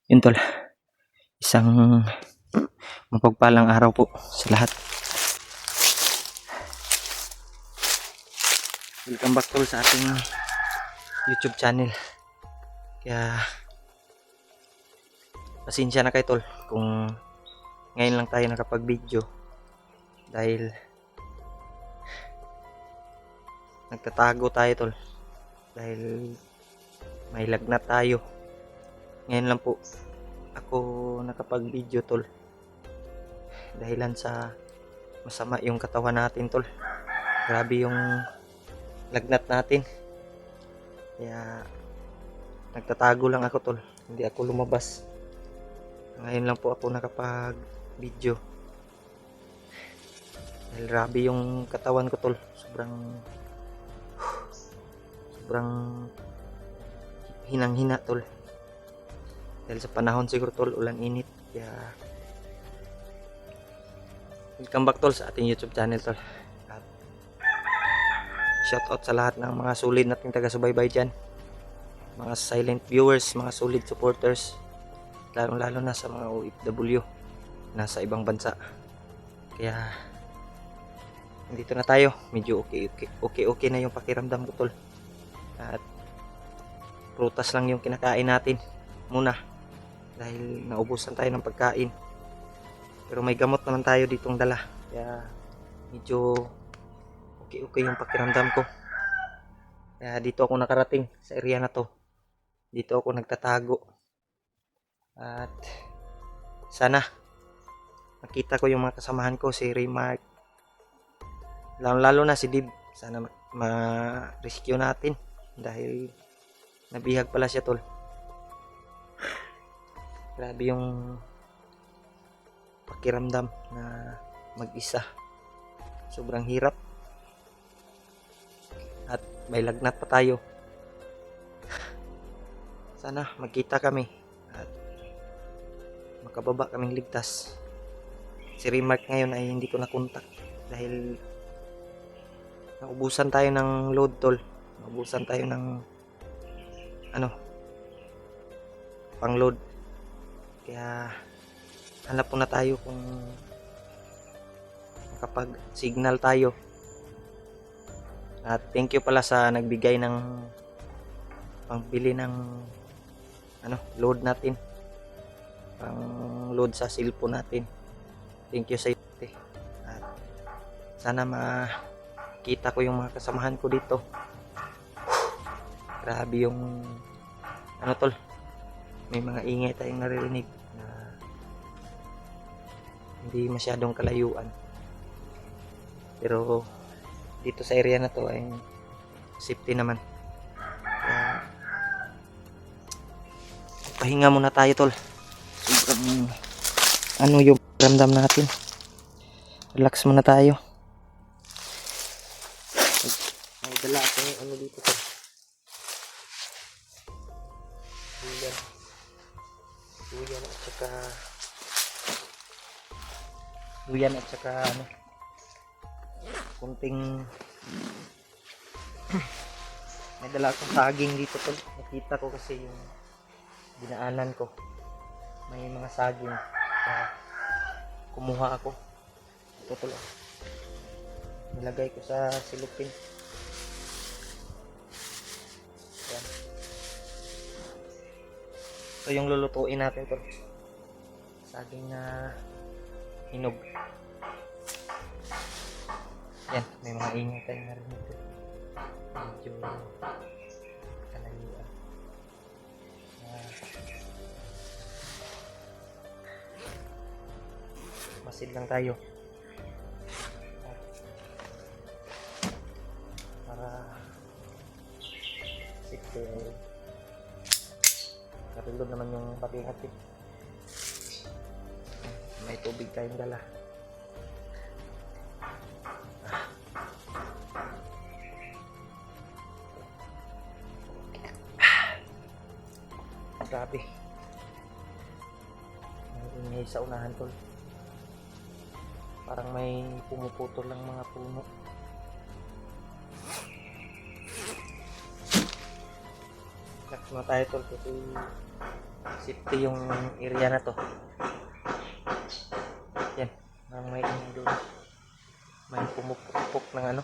Yun tol, isang mapagpalang araw po sa lahat. Welcome back tol sa ating YouTube channel. Kaya pasensya na kayo tol kung ngayon lang tayo nakapag-video dahil nagtatago tayo tol, dahil may lagnat tayo. Ngayon lang po ako nakapag-video tol, dahilan sa masama yung katawan natin tol. Grabe yung lagnat natin, kaya nagtatago lang ako tol, hindi ako lumabas. Ngayon lang po ako nakapag-video dahil grabe yung katawan ko tol. Sobrang hinang-hina tol, dahil sa panahon siguro tol, ulan init. Kaya welcome back tol sa ating YouTube channel tol. At shout out sa lahat ng mga solid nating taga-subaybay dyan, mga silent viewers, mga solid supporters, lalo na sa mga OFW nasa ibang bansa. Kaya nandito na tayo, medyo okay na yung pakiramdam ko tol. At prutas lang yung kinakain natin muna dahil naubusan tayo ng pagkain, pero may gamot naman tayo ditong dala, kaya medyo okay yung pakiramdam ko. Kaya dito ako nakarating sa area na to, dito ako nagtatago, at sana makita ko yung mga kasamahan ko, si Raymark, lalo na si Dib. Sana ma-rescue natin dahil nabihag pala siya tol. Grabe yung pakiramdam na mag-isa, sobrang hirap, at may lagnat pa tayo. Sana magkita kami at makababa kaming ligtas. Si Remark ngayon ay hindi ko na contact dahil naubusan tayo ng load tol, naubusan tayo ng pang load. Kaya hanap po na tayo kung makapag signal tayo. At thank you pala sa nagbigay ng pangbili ng load natin, pang load sa cellphone natin. Thank you sa iyo. At sana makita ko yung mga kasamahan ko dito. Grabe yung tol, may mga ingay tayong naririnig na hindi masyadong kalayuan, pero dito sa area na to ay safety naman. Kaya pahinga muna tayo tol. Sobrang yung ramdam natin, relax muna tayo. May dala ako dito tol, duyan at saka kunting may dala akong saging dito tol. Nakita ko kasi yung dinaanan ko, may mga saging, kaya kumuha ako. Ito tol, nilagay ko sa silupin. Yan. Ito yung lulutuin natin tol, saging na hinog. Yan, may mga ingay tayong narinig tol, medyo kalayuan. Masid lang tayo para safety. Natulog naman yung pati-hati. May tubig tayong dala. Grabe, may ingay sa unahan tol, parang may pumuputol lang mga puno. Relax na tayo tol, kasi safety yung area na to. Yan, may doon. May pumupok ng ano,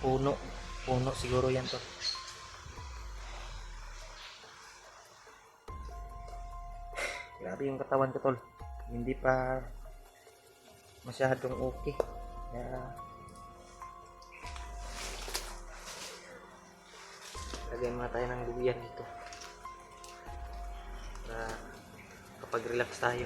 puno siguro yan to. Grabe yung katawan ko tol, hindi pa masyadong okay. Kaya lagyan muna tayo ng lubian dito para kapag relax tayo.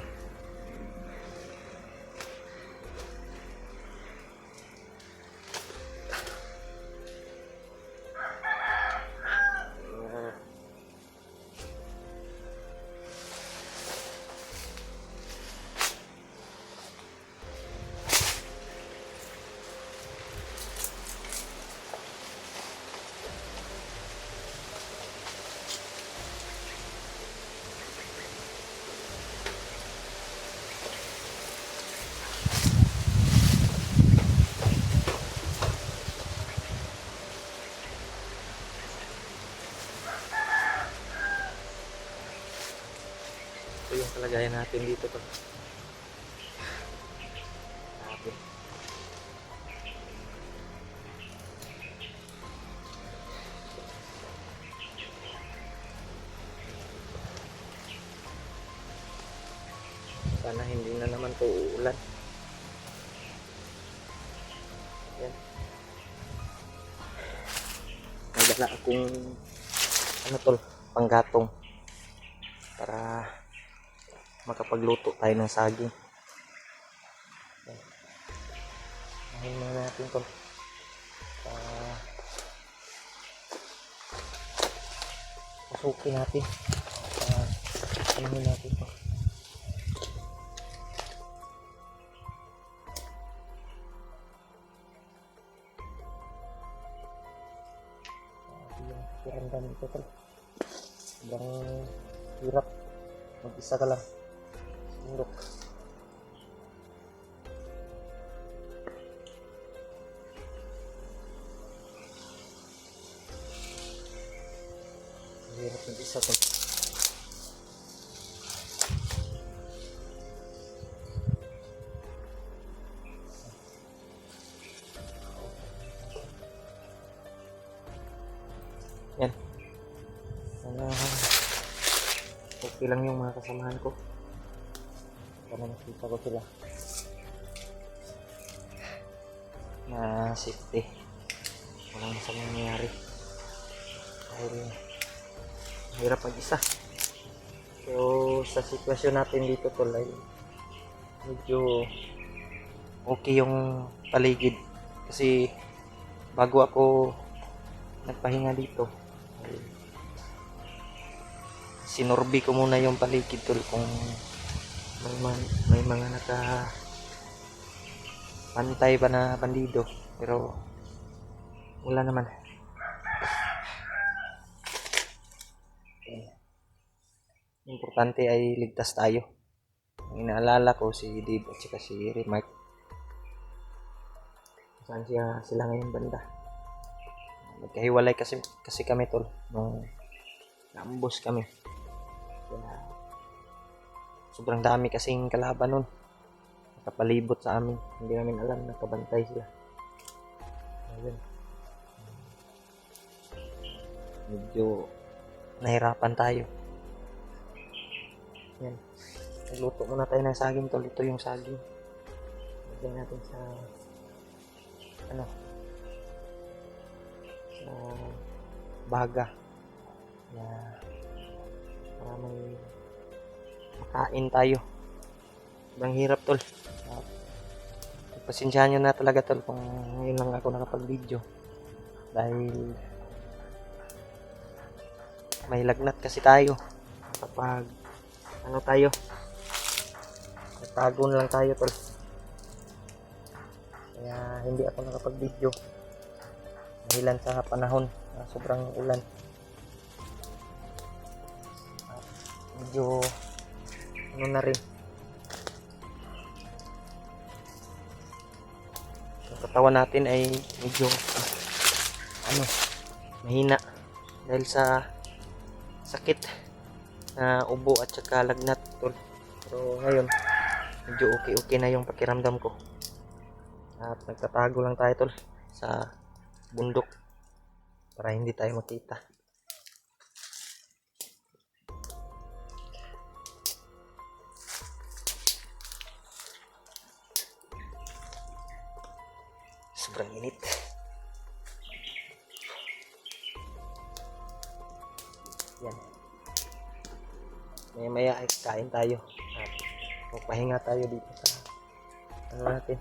Ito yung kalagayan natin dito to. Grabe. Sana hindi na naman to uulan. Yan. May dala akong ano tol, panggatong para makapagluto tayo ng saging. Ahin muna natin tol. Pasukin natin. Ahin natin to. Yung kiramdam dito tol. Sobrang hirap. Mag-isa ka lang. Sundok. Hirap mag-isa tol. Yan. Okay lang yung mga kasamahan ko. Para nakita ko sila na safety, walang masamang nangyari dahil mahirap mag-isa. So sa sitwasyon natin dito tol ay medyo okay yung paligid kasi bago ako nagpahinga dito ay sinorbi ko muna yung paligid tol kung may mga pantay ba na bandido, pero wala naman. Importante ay ligtas tayo. Ang inaalala ko si Dave at saka si Remark. Saan sila ngayon banda? Magkahiwalay kasi kami tol nung naambos kami. Kaya sobrang dami kasing kalaban nun. Nakapalibot sa amin. Hindi namin alam na kabantay sila. Ayun. Medyo nahirapan tayo. Yan. Nagluto muna tayo ng saging tol. Ito yung saging. Lagyan natin sa sa baga. Para may makain tayo. Sobrang hirap tol. Pasensyahan nyo na talaga tol kung ngayon lang ako nakapag-video. Dahil may lagnat kasi tayo. Kapag tayo, nagtagon lang tayo tol. Kaya hindi ako nakapag-video. Dahilan sa panahon na sobrang ulan. Medyo na rin. Ang katawan natin ay medyo mahina dahil sa sakit. na ubo at saka lagnat tol. Pero ngayon medyo okay na yung pakiramdam ko. At nagtatago lang tayo tol sa bundok para hindi tayo makita. Sobrang init. Yan. Maya ay kain tayo. At magpahinga tayo dito sa ano natin.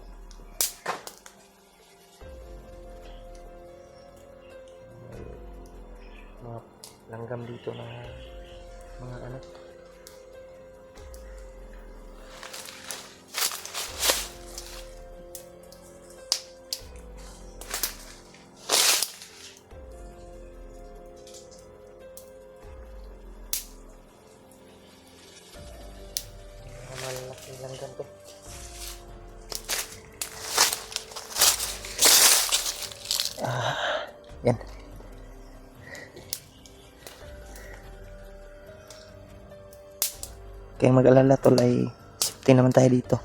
Mga langgam dito na mga ano. Malaki langgam to. Yan. Kaya mag-alala tol ay safety naman tayo dito.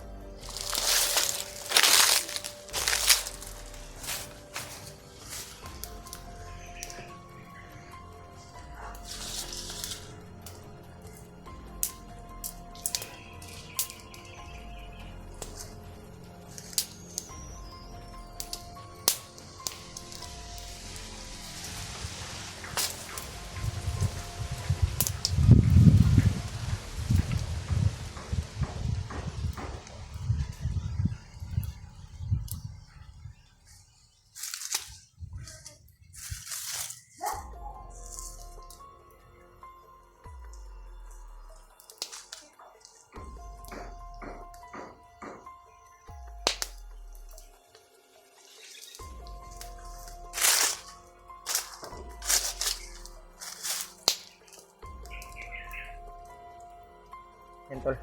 Yan tol.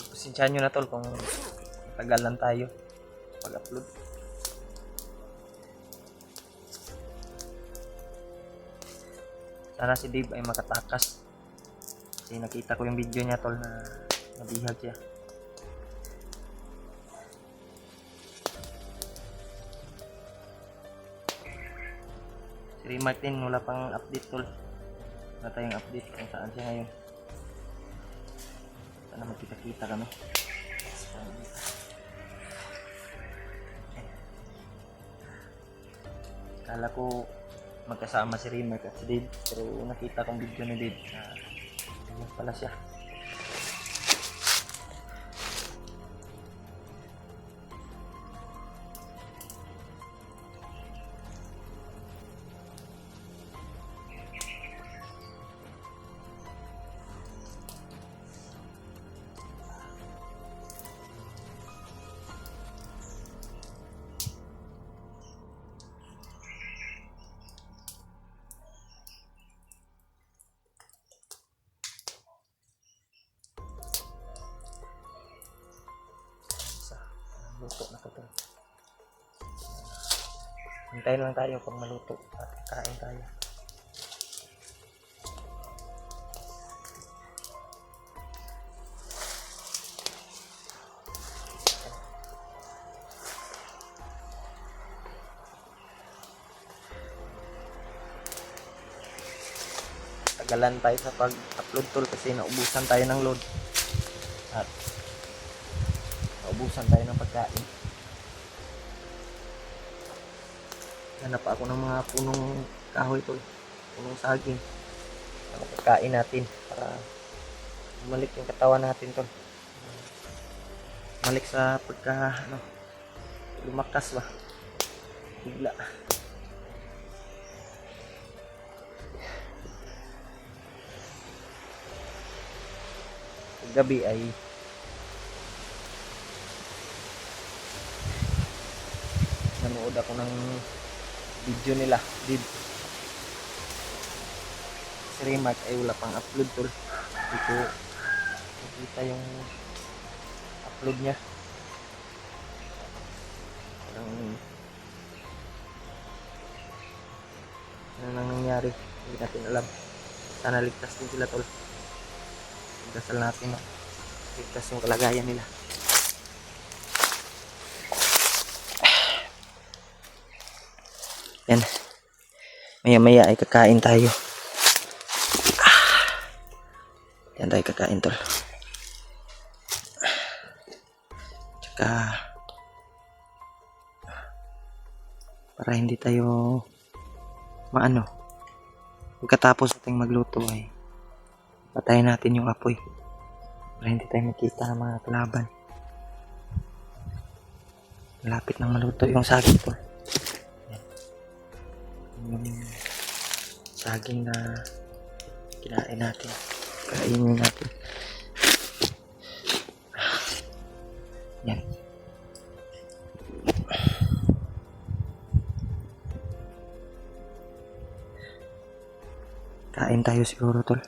Pasensyahan nyo na tol kung tagalan tayo pag-upload. Sana si Dave ay makatakas. Kasi nakita ko yung video niya tol na nabihag siya. Si Ray Martin wala pang update tol. Wala tayong update kung saan siya ngayon. Sana magkita-kita kami. Kala ko magkasama si Ray Mark at si Dave. Pero nakita kong video ni Dave na ayun pala siya. Luto na to. Hintayin lang tayo pag maluto at kain tayo. Tagalan tayo sa pag-upload tol kasi naubusan tayo ng load at naubusan tayo ng pagkain. Hanap ako ng mga punong kahoy tol, punong saging para pagkain natin para bumalik yung katawan natin tol, bumalik sa pagka ano, lumakas ba bigla. Gabi ay nanood ako ng video nila Dave. Si Remark ay wala pang upload tol. Hindi ko nakita yung upload niya. Parang ano nang nangyari. Hindi natin alam. Sana ligtas din sila tol. Dasal natin na ligtas yung kalagayan nila. Yan. Maya maya ay kakain tayo. Yan tayo kakain tol. Tsaka para hindi tayo maano. Pagkatapos ating magluto ay patayin natin yung apoy. Para hindi tayo makita ng mga kalaban. Malapit nang maluto yung saging tol. Yung saging na kinain natin. Kainin natin. Yan. Kain tayo siguro tol.